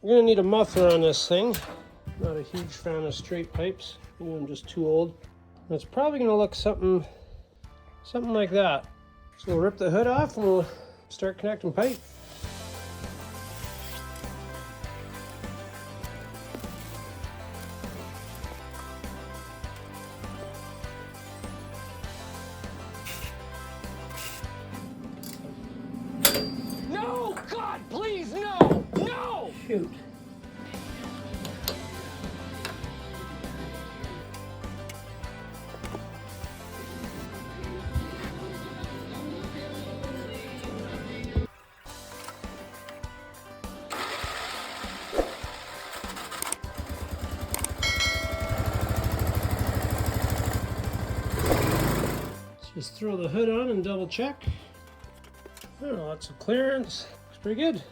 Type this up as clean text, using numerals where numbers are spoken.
You're gonna need a muffler on this thing. Not a huge fan of straight pipes. Maybe I'm just too old. And it's probably gonna look something like that. So we'll rip the hood off and we'll start connecting pipe. No! God, please, no! No! Shoot. Just throw the hood on and double check. Oh, lots of clearance. Looks pretty good.